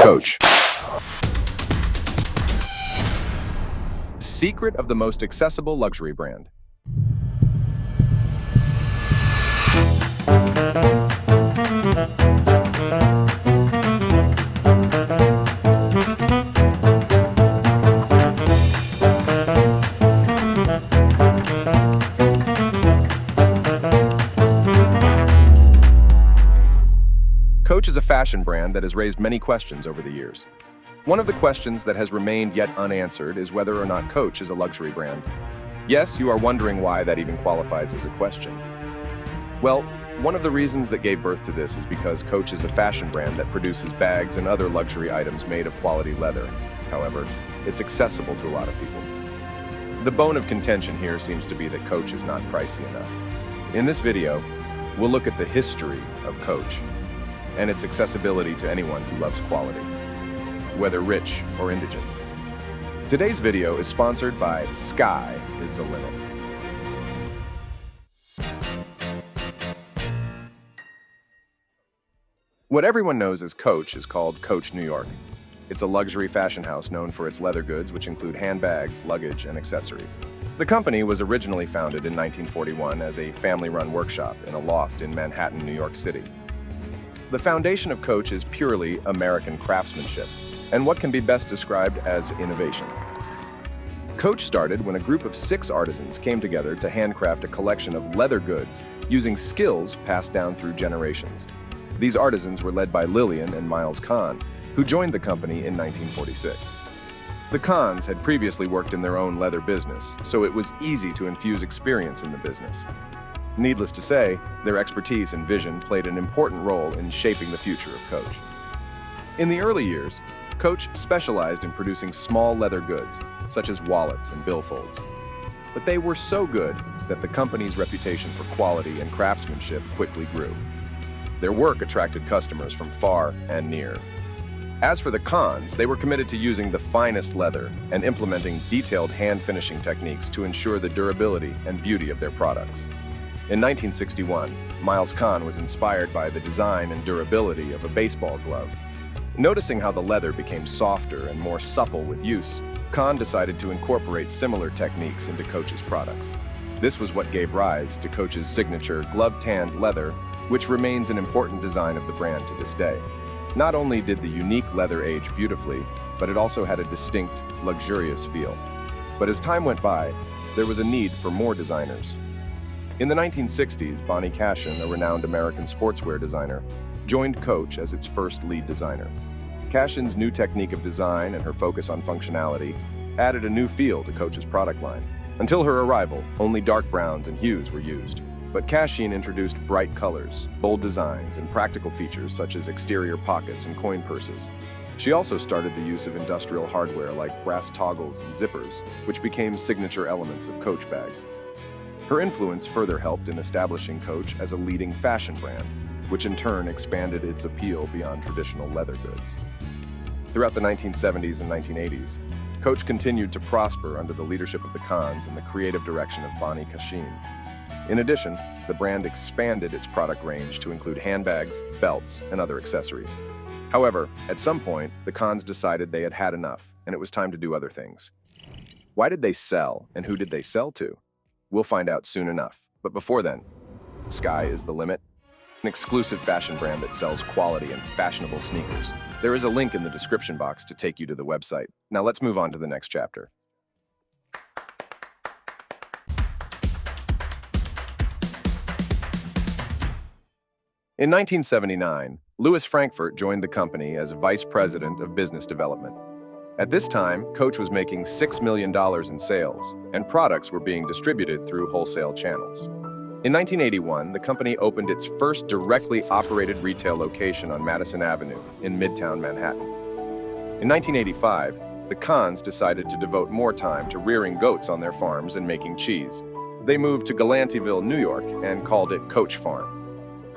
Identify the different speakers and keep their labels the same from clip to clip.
Speaker 1: Coach. Secret of the most accessible luxury brand. Coach is a fashion brand that has raised many questions over the years. One of the questions that has remained yet unanswered is whether or not Coach is a luxury brand. Yes, you are wondering why that even qualifies as a question. Well, one of the reasons that gave birth to this is because Coach is a fashion brand that produces bags and other luxury items made of quality leather. However, it's accessible to a lot of people. The bone of contention here seems to be that Coach is not pricey enough. In this video, we'll look at the history of Coach and its accessibility to anyone who loves quality, whether rich or indigent. Today's video is sponsored by Sky is the Limit. What everyone knows as Coach is called Coach New York. It's a luxury fashion house known for its leather goods, which include handbags, luggage, and accessories. The company was originally founded in 1941 as a family-run workshop in a loft in Manhattan, New York City. The foundation of Coach is purely American craftsmanship, and what can be best described as innovation. Coach started when a group of 6 artisans came together to handcraft a collection of leather goods using skills passed down through generations. These artisans were led by Lillian and Miles Kahn, who joined the company in 1946. The Kahns had previously worked in their own leather business, so it was easy to infuse experience in the business. Needless to say, their expertise and vision played an important role in shaping the future of Coach. In the early years, Coach specialized in producing small leather goods, such as wallets and billfolds. But they were so good that the company's reputation for quality and craftsmanship quickly grew. Their work attracted customers from far and near. As for the Kahns, they were committed to using the finest leather and implementing detailed hand-finishing techniques to ensure the durability and beauty of their products. In 1961, Miles Kahn was inspired by the design and durability of a baseball glove. Noticing how the leather became softer and more supple with use, Kahn decided to incorporate similar techniques into Coach's products. This was what gave rise to Coach's signature glove-tanned leather, which remains an important design of the brand to this day. Not only did the unique leather age beautifully, but it also had a distinct, luxurious feel. But as time went by, there was a need for more designers. In the 1960s, Bonnie Cashin, a renowned American sportswear designer, joined Coach as its first lead designer. Cashin's new technique of design and her focus on functionality added a new feel to Coach's product line. Until her arrival, only dark browns and hues were used. But Cashin introduced bright colors, bold designs, and practical features such as exterior pockets and coin purses. She also started the use of industrial hardware like brass toggles and zippers, which became signature elements of Coach bags. Her influence further helped in establishing Coach as a leading fashion brand, which in turn expanded its appeal beyond traditional leather goods. Throughout the 1970s and 1980s, Coach continued to prosper under the leadership of the Kahns and the creative direction of Bonnie Cashin. In addition, the brand expanded its product range to include handbags, belts, and other accessories. However, at some point, the Kahns decided they had had enough, and it was time to do other things. Why did they sell, and who did they sell to? We'll find out soon enough. But before then, Sky is the Limit, an exclusive fashion brand that sells quality and fashionable sneakers. There is a link in the description box to take you to the website. Now let's move on to the next chapter. In 1979, Louis Frankfurt joined the company as Vice President of Business Development. At this time, Coach was making $6 million in sales, and products were being distributed through wholesale channels. In 1981, the company opened its first directly operated retail location on Madison Avenue in Midtown Manhattan. In 1985, the Kahns decided to devote more time to rearing goats on their farms and making cheese. They moved to Galantyville, New York, and called it Coach Farm.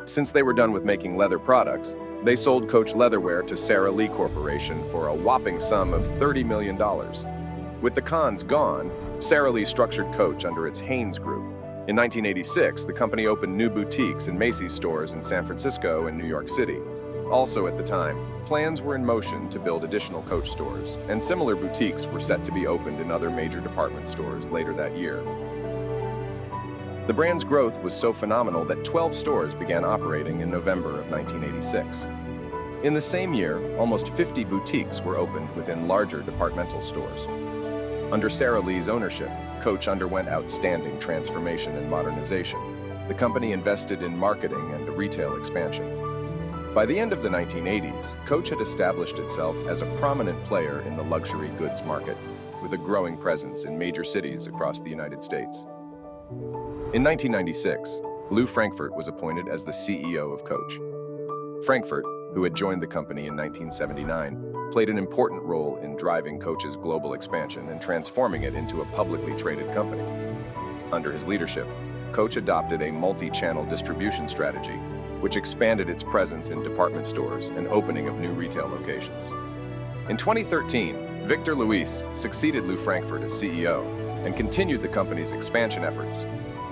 Speaker 1: Since they were done with making leather products, they sold Coach Leatherware to Sara Lee Corporation for a whopping sum of $30 million. With the Kahns gone, Sara Lee structured Coach under its Hanes Group. In 1986, the company opened new boutiques and Macy's stores in San Francisco and New York City. Also at the time, plans were in motion to build additional Coach stores, and similar boutiques were set to be opened in other major department stores later that year. The brand's growth was so phenomenal that 12 stores began operating in November of 1986. In the same year, almost 50 boutiques were opened within larger departmental stores. Under Sara Lee's ownership, Coach underwent outstanding transformation and modernization. The company invested in marketing and retail expansion. By the end of the 1980s, Coach had established itself as a prominent player in the luxury goods market, with a growing presence in major cities across the United States. In 1996, Lou Frankfurt was appointed as the CEO of Coach. Frankfurt, who had joined the company in 1979, played an important role in driving Coach's global expansion and transforming it into a publicly traded company. Under his leadership, Coach adopted a multi-channel distribution strategy, which expanded its presence in department stores and opening of new retail locations. In 2013, Victor Luis succeeded Lou Frankfurt as CEO and continued the company's expansion efforts.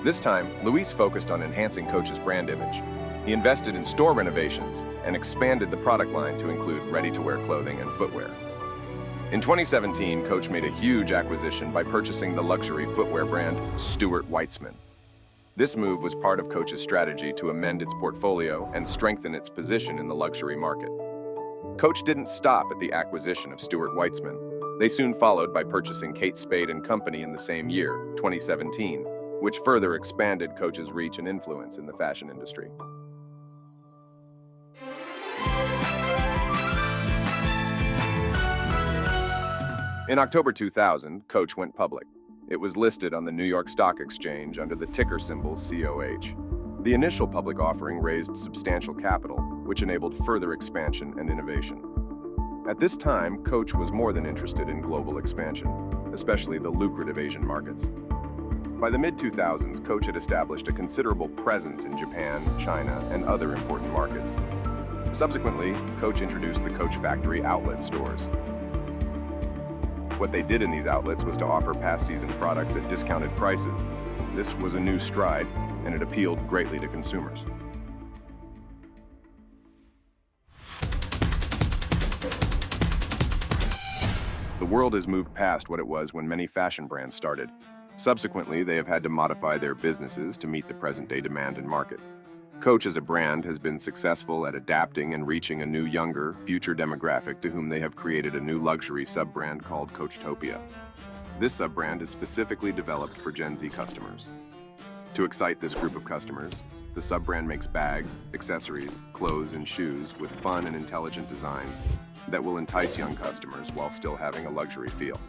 Speaker 1: This time, Luis focused on enhancing Coach's brand image. He invested in store renovations and expanded the product line to include ready-to-wear clothing and footwear. In 2017, Coach made a huge acquisition by purchasing the luxury footwear brand Stuart Weitzman. This move was part of Coach's strategy to amend its portfolio and strengthen its position in the luxury market. Coach didn't stop at the acquisition of Stuart Weitzman. They soon followed by purchasing Kate Spade & Company in the same year, 2017, which further expanded Coach's reach and influence in the fashion industry. In October 2000, Coach went public. It was listed on the New York Stock Exchange under the ticker symbol COH. The initial public offering raised substantial capital, which enabled further expansion and innovation. At this time, Coach was more than interested in global expansion, especially the lucrative Asian markets. By the mid-2000s, Coach had established a considerable presence in Japan, China, and other important markets. Subsequently, Coach introduced the Coach Factory outlet stores. What they did in these outlets was to offer past-season products at discounted prices. This was a new stride, and it appealed greatly to consumers. The world has moved past what it was when many fashion brands started. Subsequently, they have had to modify their businesses to meet the present-day demand and market. Coach as a brand has been successful at adapting and reaching a new, younger, future demographic to whom they have created a new luxury sub-brand called Coach Topia. This sub-brand is specifically developed for Gen Z customers. To excite this group of customers, the sub-brand makes bags, accessories, clothes, and shoes with fun and intelligent designs that will entice young customers while still having a luxury feel.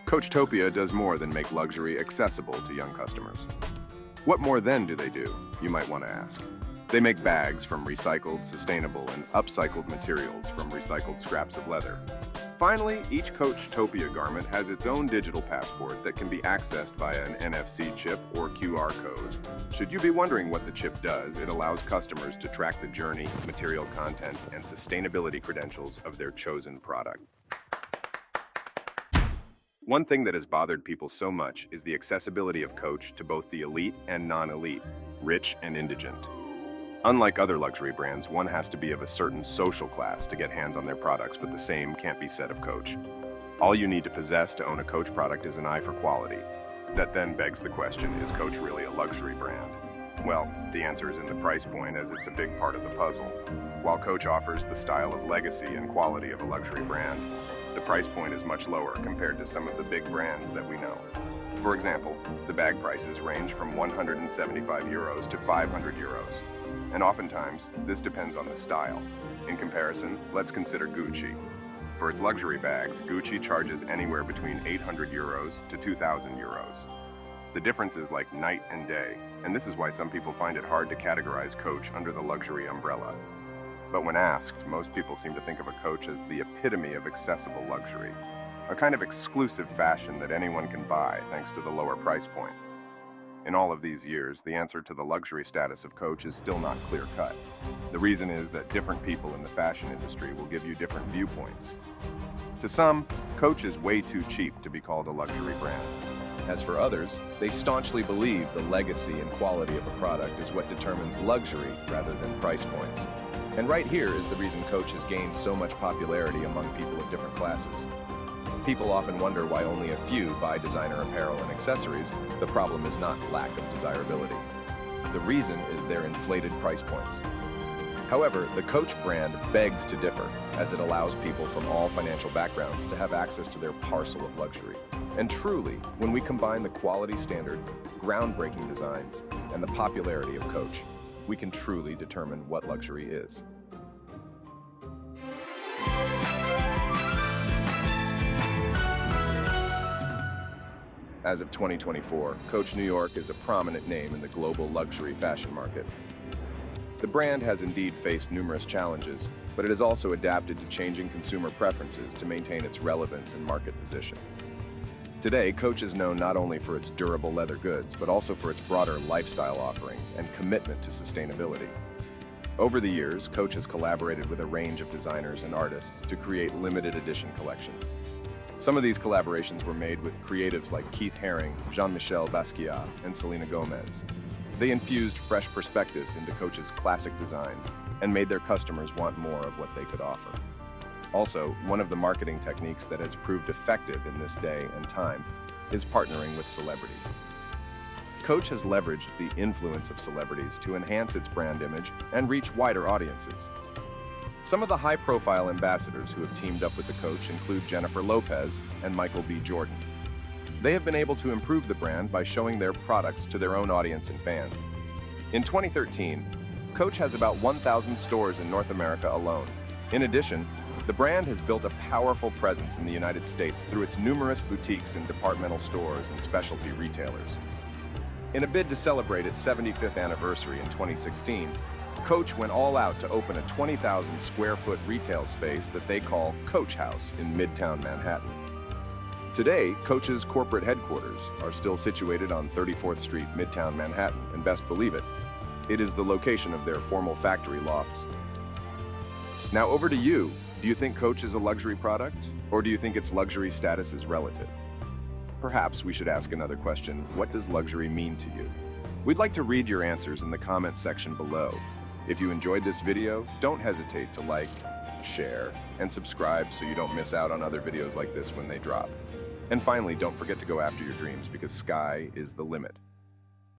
Speaker 1: Coach Topia does more than make luxury accessible to young customers. What more then do they do, you might want to ask? They make bags from recycled, sustainable, and upcycled materials from recycled scraps of leather. Finally, each Coach Topia garment has its own digital passport that can be accessed via an NFC chip or QR code. Should you be wondering what the chip does, it allows customers to track the journey, material content, and sustainability credentials of their chosen product. One thing that has bothered people so much is the accessibility of Coach to both the elite and non-elite, rich and indigent. Unlike other luxury brands, one has to be of a certain social class to get hands on their products, but the same can't be said of Coach. All you need to possess to own a Coach product is an eye for quality. That then begs the question, is Coach really a luxury brand? Well, the answer is in the price point, as it's a big part of the puzzle. While Coach offers the style of legacy and quality of a luxury brand, the price point is much lower compared to some of the big brands that we know. For example, the bag prices range from 175 euros to 500 euros. And oftentimes, this depends on the style. In comparison, let's consider Gucci. For its luxury bags, Gucci charges anywhere between 800 euros to 2,000 euros. The difference is like night and day, and this is why some people find it hard to categorize Coach under the luxury umbrella. But when asked, most people seem to think of a Coach as the epitome of accessible luxury, a kind of exclusive fashion that anyone can buy thanks to the lower price point. In all of these years, the answer to the luxury status of Coach is still not clear-cut. The reason is that different people in the fashion industry will give you different viewpoints. To some, Coach is way too cheap to be called a luxury brand. As for others, they staunchly believe the legacy and quality of a product is what determines luxury rather than price points. And right here is the reason Coach has gained so much popularity among people of different classes. People often wonder why only a few buy designer apparel and accessories. The problem is not lack of desirability. The reason is their inflated price points. However, the Coach brand begs to differ, as it allows people from all financial backgrounds to have access to their parcel of luxury. And truly, when we combine the quality standard, groundbreaking designs, and the popularity of Coach, we can truly determine what luxury is. As of 2024, Coach New York is a prominent name in the global luxury fashion market. The brand has indeed faced numerous challenges, but it has also adapted to changing consumer preferences to maintain its relevance and market position. Today, Coach is known not only for its durable leather goods, but also for its broader lifestyle offerings and commitment to sustainability. Over the years, Coach has collaborated with a range of designers and artists to create limited edition collections. Some of these collaborations were made with creatives like Keith Haring, Jean-Michel Basquiat, and Selena Gomez. They infused fresh perspectives into Coach's classic designs and made their customers want more of what they could offer. Also, one of the marketing techniques that has proved effective in this day and time is partnering with celebrities. Coach has leveraged the influence of celebrities to enhance its brand image and reach wider audiences. Some of the high-profile ambassadors who have teamed up with the Coach include Jennifer Lopez and Michael B. Jordan. They have been able to improve the brand by showing their products to their own audience and fans. In 2013, Coach has about 1,000 stores in North America alone. In addition, the brand has built a powerful presence in the United States through its numerous boutiques and departmental stores and specialty retailers. In a bid to celebrate its 75th anniversary in 2016, Coach went all out to open a 20,000 square foot retail space that they call Coach House in Midtown Manhattan. Today, Coach's corporate headquarters are still situated on 34th Street, Midtown Manhattan, and best believe it, it is the location of their formal factory lofts. Now over to you. Do you think Coach is a luxury product, or do you think its luxury status is relative? Perhaps we should ask another question: what does luxury mean to you? We'd like to read your answers in the comment section below. If you enjoyed this video, don't hesitate to like, share, and subscribe so you don't miss out on other videos like this when they drop. And finally, don't forget to go after your dreams, because sky is the limit.